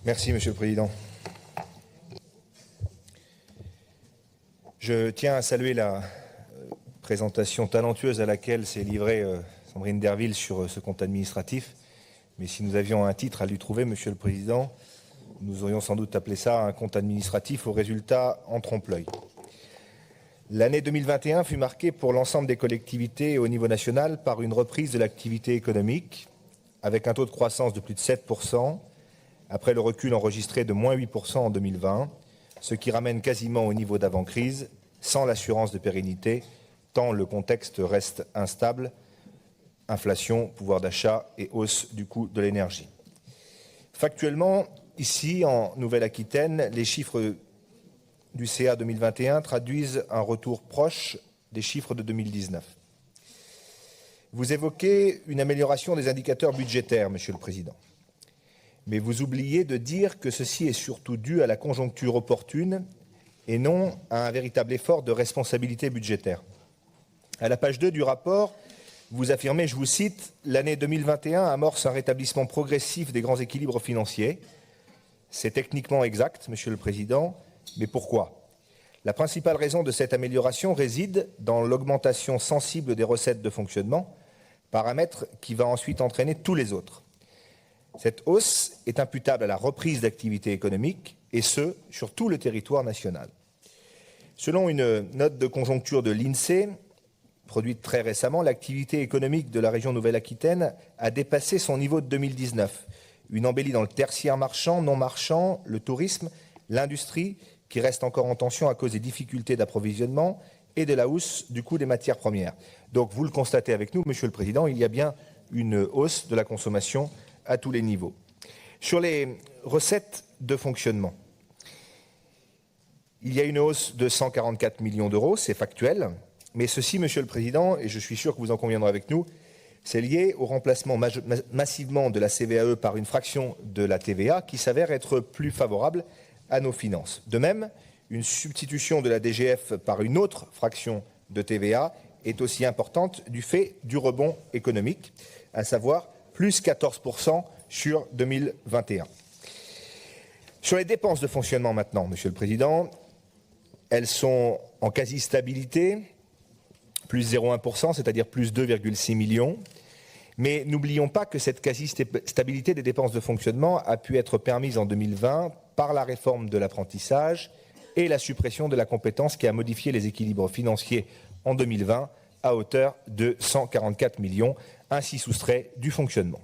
Merci, Monsieur le Président. Je tiens à saluer la présentation talentueuse à laquelle s'est livrée Sandrine Derville sur ce compte administratif. Mais si nous avions un titre à lui trouver, Monsieur le Président, nous aurions sans doute appelé ça un compte administratif aux résultats en trompe-l'œil. L'année 2021 fut marquée pour l'ensemble des collectivités au niveau national par une reprise de l'activité économique, avec un taux de croissance de plus de 7%, après le recul enregistré de moins 8% en 2020, ce qui ramène quasiment au niveau d'avant-crise, sans l'assurance de pérennité, tant le contexte reste instable, inflation, pouvoir d'achat et hausse du coût de l'énergie. Factuellement, ici, en Nouvelle-Aquitaine, les chiffres du CA 2021 traduisent un retour proche des chiffres de 2019. Vous évoquez une amélioration des indicateurs budgétaires, Monsieur le Président. Mais vous oubliez de dire que ceci est surtout dû à la conjoncture opportune et non à un véritable effort de responsabilité budgétaire. À la page 2 du rapport, vous affirmez, je vous cite, « L'année 2021 amorce un rétablissement progressif des grands équilibres financiers ». C'est techniquement exact, Monsieur le Président, mais pourquoi ? La principale raison de cette amélioration réside dans l'augmentation sensible des recettes de fonctionnement, paramètre qui va ensuite entraîner tous les autres. Cette hausse est imputable à la reprise d'activité économique, et ce, sur tout le territoire national. Selon une note de conjoncture de l'INSEE, produite très récemment, l'activité économique de la région Nouvelle-Aquitaine a dépassé son niveau de 2019. Une embellie dans le tertiaire marchand, non marchand, le tourisme, l'industrie, qui reste encore en tension à cause des difficultés d'approvisionnement et de la hausse du coût des matières premières. Donc, vous le constatez avec nous, Monsieur le Président, il y a bien une hausse de la consommation à tous les niveaux. Sur les recettes de fonctionnement, il y a une hausse de 144 millions d'euros, c'est factuel, mais ceci, Monsieur le Président, et je suis sûr que vous en conviendrez avec nous, c'est lié au remplacement massivement de la CVAE par une fraction de la TVA qui s'avère être plus favorable à nos finances. De même, une substitution de la DGF par une autre fraction de TVA est aussi importante du fait du rebond économique, à savoir plus 14% sur 2021. Sur les dépenses de fonctionnement maintenant, Monsieur le Président, elles sont en quasi-stabilité, plus 0,1%, c'est-à-dire plus 2,6 millions. Mais n'oublions pas que cette quasi-stabilité des dépenses de fonctionnement a pu être permise en 2020 par la réforme de l'apprentissage et la suppression de la compétence qui a modifié les équilibres financiers en 2020 à hauteur de 144 millions, ainsi soustraits du fonctionnement.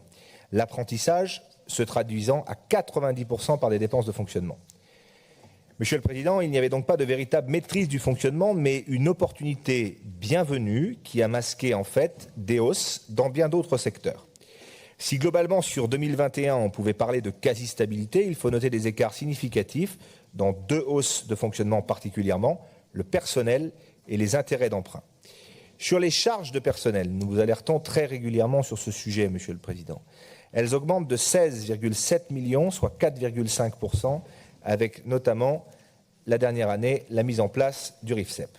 L'apprentissage se traduisant à 90% par des dépenses de fonctionnement. Monsieur le Président, il n'y avait donc pas de véritable maîtrise du fonctionnement, mais une opportunité bienvenue qui a masqué en fait des hausses dans bien d'autres secteurs. Si globalement sur 2021 on pouvait parler de quasi-stabilité, il faut noter des écarts significatifs dans deux hausses de fonctionnement particulièrement, le personnel et les intérêts d'emprunt. Sur les charges de personnel, nous vous alertons très régulièrement sur ce sujet, Monsieur le Président. Elles augmentent de 16,7 millions, soit 4,5%, avec notamment, la dernière année, la mise en place du RIFSEP.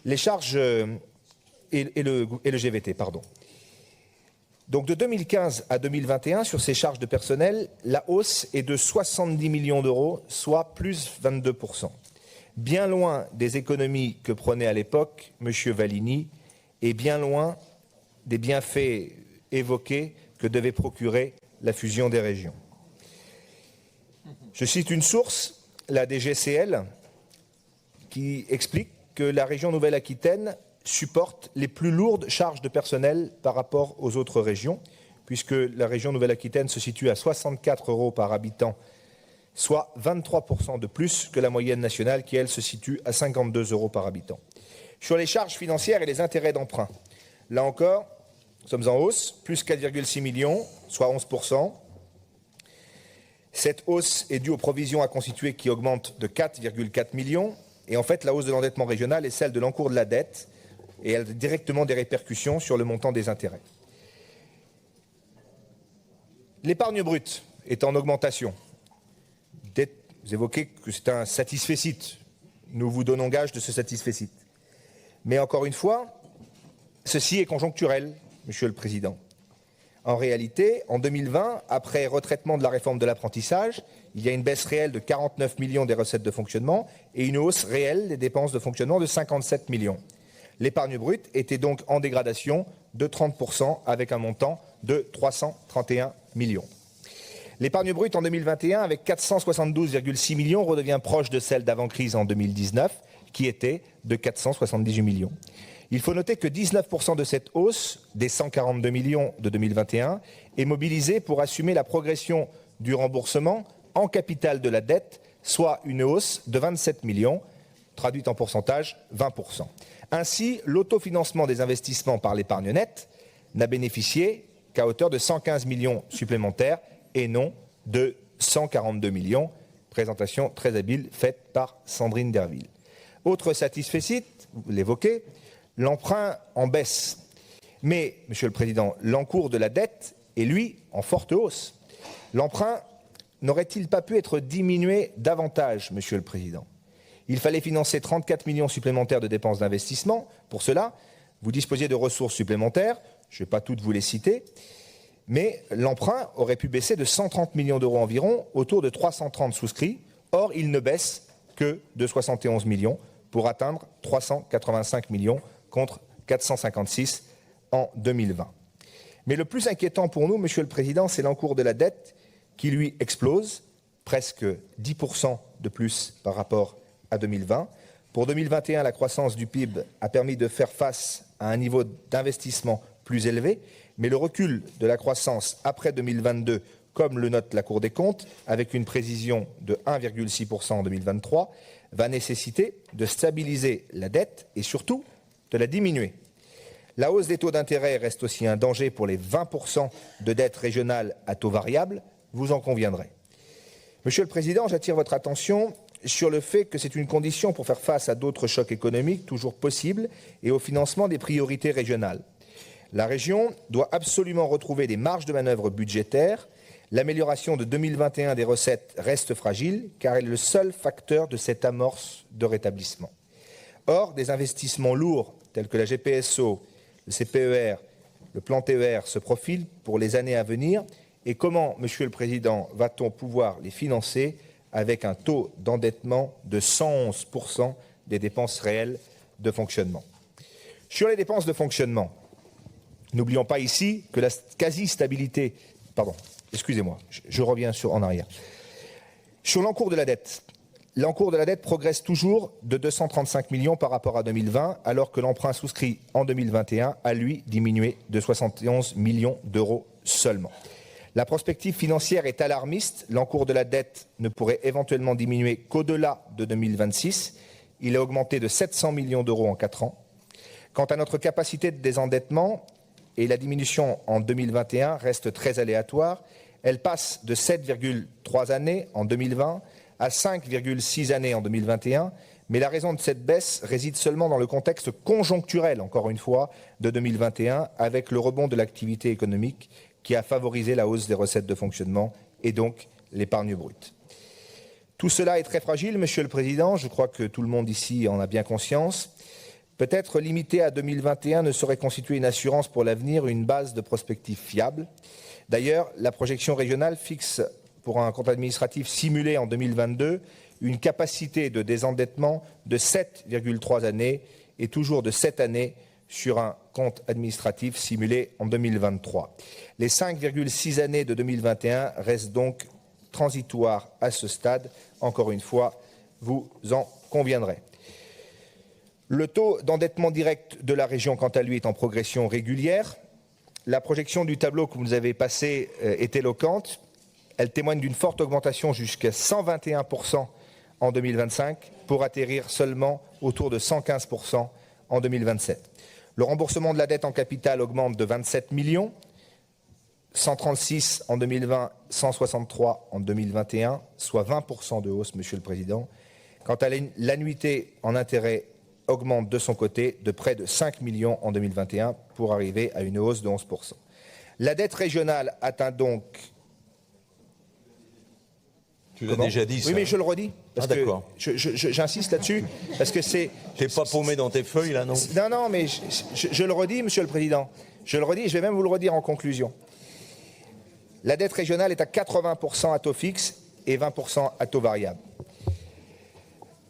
Les charges et le GVT, pardon. Donc de 2015 à 2021, sur ces charges de personnel, la hausse est de 70 millions d'euros, soit plus 22%. Bien loin des économies que prenait à l'époque M. Vallini et bien loin des bienfaits évoqués que devait procurer la fusion des régions. Je cite une source, la DGCL, qui explique que la région Nouvelle-Aquitaine supporte les plus lourdes charges de personnel par rapport aux autres régions, puisque la région Nouvelle-Aquitaine se situe à 64 € par habitant, soit 23% de plus que la moyenne nationale qui, elle, se situe à 52 € par habitant. Sur les charges financières et les intérêts d'emprunt, là encore, nous sommes en hausse, plus 4,6 millions, soit 11%. Cette hausse est due aux provisions à constituer qui augmentent de 4,4 millions. Et en fait, la hausse de l'endettement régional est celle de l'encours de la dette et elle a directement des répercussions sur le montant des intérêts. L'épargne brute est en augmentation. Vous évoquez que c'est un satisfecit. Nous vous donnons gage de ce satisfecit. Mais encore une fois, ceci est conjoncturel, Monsieur le Président. En réalité, en 2020, après retraitement de la réforme de l'apprentissage, il y a une baisse réelle de 49 millions des recettes de fonctionnement et une hausse réelle des dépenses de fonctionnement de 57 millions. L'épargne brute était donc en dégradation de 30% avec un montant de 331 millions. L'épargne brute en 2021, avec 472,6 millions, redevient proche de celle d'avant-crise en 2019, qui était de 478 millions. Il faut noter que 19% de cette hausse, des 142 millions de 2021, est mobilisée pour assumer la progression du remboursement en capital de la dette, soit une hausse de 27 millions, traduite en pourcentage 20%. Ainsi, l'autofinancement des investissements par l'épargne nette n'a bénéficié qu'à hauteur de 115 millions supplémentaires et non de 142 millions. Présentation très habile faite par Sandrine Derville. Autre satisfecit, vous l'évoquez, l'emprunt en baisse. Mais, Monsieur le Président, l'encours de la dette est, lui, en forte hausse. L'emprunt n'aurait-il pas pu être diminué davantage, Monsieur le Président? Il fallait financer 34 millions supplémentaires de dépenses d'investissement. Pour cela, vous disposiez de ressources supplémentaires. Je ne vais pas toutes vous les citer. Mais l'emprunt aurait pu baisser de 130 millions d'euros environ, autour de 330 souscrits. Or, il ne baisse que de 71 millions pour atteindre 385 millions contre 456 en 2020. Mais le plus inquiétant pour nous, Monsieur le Président, c'est l'encours de la dette qui, lui, explose, presque 10% de plus par rapport à 2020. Pour 2021, la croissance du PIB a permis de faire face à un niveau d'investissement plus élevé, mais le recul de la croissance après 2022, comme le note la Cour des comptes, avec une précision de 1,6% en 2023, va nécessiter de stabiliser la dette et surtout de la diminuer. La hausse des taux d'intérêt reste aussi un danger pour les 20% de dette régionale à taux variable, vous en conviendrez. Monsieur le Président, j'attire votre attention sur le fait que c'est une condition pour faire face à d'autres chocs économiques toujours possibles et au financement des priorités régionales. La région doit absolument retrouver des marges de manœuvre budgétaires. L'amélioration de 2021 des recettes reste fragile car elle est le seul facteur de cette amorce de rétablissement. Or, des investissements lourds tels que la GPSO, le CPER, le plan TER se profilent pour les années à venir. Et comment, Monsieur le Président, va-t-on pouvoir les financer avec un taux d'endettement de 111% des dépenses réelles de fonctionnement? Sur les dépenses de fonctionnement, n'oublions pas ici que la quasi-stabilité... Pardon, excusez-moi, je reviens en arrière. Sur l'encours de la dette, progresse toujours de 235 millions par rapport à 2020, alors que l'emprunt souscrit en 2021 a, lui, diminué de 71 millions d'euros seulement. La prospective financière est alarmiste. L'encours de la dette ne pourrait éventuellement diminuer qu'au-delà de 2026. Il a augmenté de 700 millions d'euros en 4 ans. Quant à notre capacité de désendettement, et la diminution en 2021 reste très aléatoire, elle passe de 7,3 années en 2020 à 5,6 années en 2021, mais la raison de cette baisse réside seulement dans le contexte conjoncturel, encore une fois, de 2021, avec le rebond de l'activité économique qui a favorisé la hausse des recettes de fonctionnement et donc l'épargne brute. Tout cela est très fragile, Monsieur le Président, je crois que tout le monde ici en a bien conscience. Peut-être limité à 2021 ne saurait constituer une assurance pour l'avenir, une base de prospective fiable. D'ailleurs, la projection régionale fixe pour un compte administratif simulé en 2022 une capacité de désendettement de 7,3 années et toujours de 7 années sur un compte administratif simulé en 2023. Les 5,6 années de 2021 restent donc transitoires à ce stade. Encore une fois, vous en conviendrez. Le taux d'endettement direct de la région, quant à lui, est en progression régulière. La projection du tableau que vous nous avez passé est éloquente. Elle témoigne d'une forte augmentation jusqu'à 121% en 2025 pour atterrir seulement autour de 115% en 2027. Le remboursement de la dette en capital augmente de 27 millions, 136 en 2020, 163 en 2021, soit 20% de hausse, Monsieur le Président. Quant à l'annuité en intérêt, augmente de son côté de près de 5 millions en 2021 pour arriver à une hausse de 11%. La dette régionale atteint donc... Tu l'as déjà dit, ça. Oui, mais je le redis. Parce que j'insiste là-dessus, parce que c'est... T'es pas paumé dans tes feuilles, là, non? Non, mais je le redis, Monsieur le Président. Je le redis, je vais même vous le redire en conclusion. La dette régionale est à 80% à taux fixe et 20% à taux variable.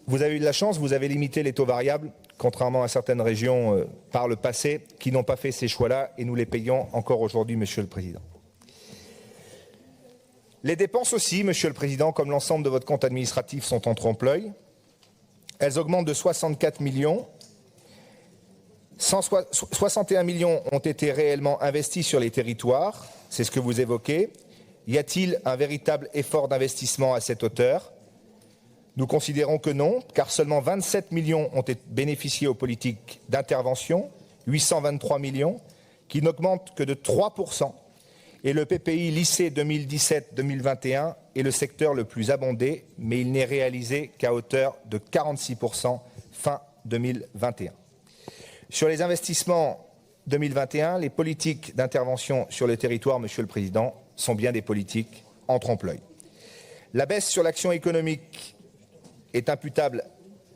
Vous avez eu de la chance, vous avez limité les taux variables, contrairement à certaines régions par le passé, qui n'ont pas fait ces choix-là, et nous les payons encore aujourd'hui, Monsieur le Président. Les dépenses aussi, Monsieur le Président, comme l'ensemble de votre compte administratif, sont en trompe-l'œil. Elles augmentent de 64 millions. 61 millions ont été réellement investis sur les territoires, c'est ce que vous évoquez. Y a-t-il un véritable effort d'investissement à cette hauteur? Nous considérons que non, car seulement 27 millions ont bénéficié aux politiques d'intervention, 823 millions, qui n'augmentent que de 3%. Et le PPI lycée 2017-2021 est le secteur le plus abondé, mais il n'est réalisé qu'à hauteur de 46% fin 2021. Sur les investissements 2021, les politiques d'intervention sur le territoire, Monsieur le Président, sont bien des politiques en trompe-l'œil. La baisse sur l'action économique est imputable,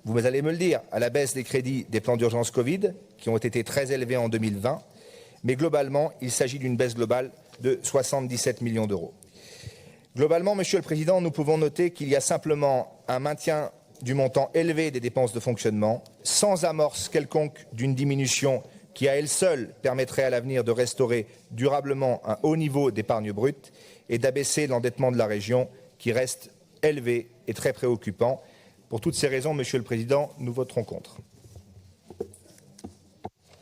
vous allez me le dire, à la baisse des crédits des plans d'urgence Covid, qui ont été très élevés en 2020, mais globalement, il s'agit d'une baisse globale de 77 millions d'euros. Globalement, Monsieur le Président, nous pouvons noter qu'il y a simplement un maintien du montant élevé des dépenses de fonctionnement, sans amorce quelconque d'une diminution qui, à elle seule, permettrait à l'avenir de restaurer durablement un haut niveau d'épargne brute et d'abaisser l'endettement de la région, qui reste élevé et très préoccupant. Pour toutes ces raisons, Monsieur le Président, nous voterons contre.